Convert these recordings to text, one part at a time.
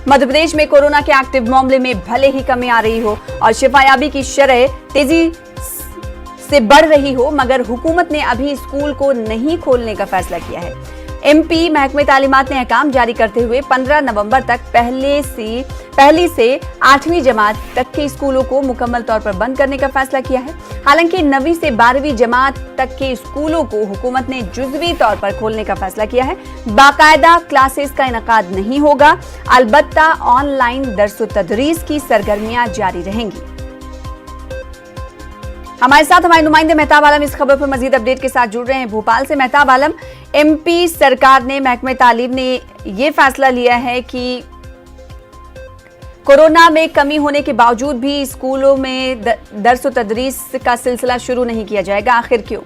मध्य प्रदेश में कोरोना के एक्टिव मामले में भले ही कमी आ रही हो और शिफायाबी की शरह तेजी से बढ़ रही हो, मगर हुकूमत ने अभी स्कूल को नहीं खोलने का फैसला किया है। एमपी महकमे तालीमात ने अहकाम जारी करते हुए 15 नवंबर तक पहली से 8वीं जमात तक के स्कूलों को मुकम्मल तौर पर बंद करने का फैसला किया है। हालांकि 9वीं से 12वीं जमात तक के स्कूलों को हुकूमत ने जुज़वी तौर पर खोलने का फैसला किया है। बाकायदा क्लासेस का इनकाद नहीं होगा, अलबत्ता ऑनलाइन दर्स-ओ-तदरीस की सरगर्मियां जारी रहेंगी। हमारे साथ हमारे नुमाइंदे मेहताब आलम इस खबर पर मजीद अपडेट के साथ जुड़ रहे हैं भोपाल से। मेहताब आलम, एमपी सरकार ने महकमे तालीम ने यह फैसला लिया है कि कोरोना में कमी होने के बावजूद भी स्कूलों में दर्स व तदरीस का सिलसिला शुरू नहीं किया जाएगा, आखिर क्यों?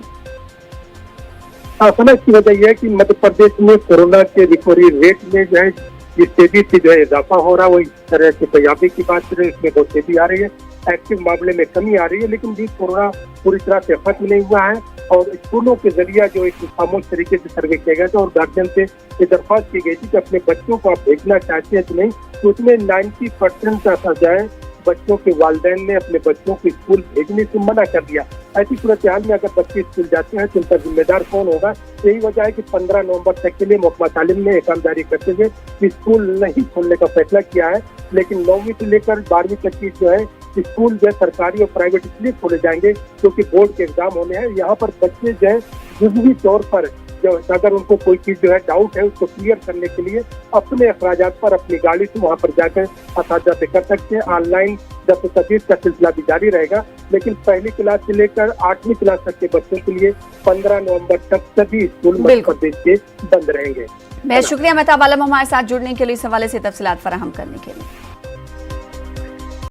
समय की वजह यह है कि मध्य प्रदेश में कोरोना के रिकवरी रेट में जो है जिस तेजी से जो है इजाफा हो रहा है, वो इस तरह से तैयारी की बात करें, इसमें बहुत तेजी आ रही है, एक्टिव मामले में कमी आ रही है, लेकिन भी कोरोना पूरी तरह से खत्म नहीं हुआ है। और स्कूलों के जरिए जो एक खामोश तरीके से सर्वे किया गया था और गार्जियन से ये दरख्वास्त की गई थी कि अपने बच्चों को आप भेजना चाहते हैं कि नहीं, तो उसमें 90% का जाए बच्चों के वालिदैन ने अपने बच्चों को स्कूल भेजने से मना कर दिया। ऐसी सूरत हाल में अगर बच्चे स्कूल जाते हैं तो उनका जिम्मेदार कौन होगा? यही वजह है कि 15 नवंबर तक के लिए महकमा तालीम ने अहकाम जारी करते हुए स्कूल नहीं खोलने का फैसला किया है। लेकिन 9वीं से लेकर 12वीं तक की जो है स्कूल जो है सरकारी और प्राइवेट इसलिए खोले जाएंगे क्योंकि बोर्ड के एग्जाम होने हैं। यहाँ पर बच्चे जो है जुज़वी तौर पर जो अगर उनको कोई चीज जो है डाउट है उसको क्लियर करने के लिए अपने अखराजात पर अपनी गाड़ी से वहाँ पर जाकर असातिज़ा से कर सकते हैं। ऑनलाइन दर्स-ओ-तदरीस का सिलसिला भी जारी रहेगा, लेकिन पहली क्लास से लेकर 8वीं क्लास तक के बच्चों के लिए 15 नवंबर तक सभी स्कूल मध्य प्रदेश के बंद रहेंगे। बहुत शुक्रिया मेहताब आलम हमारे साथ जुड़ने के लिए, इस हवाले से तफसीलात फराहम करने के लिए।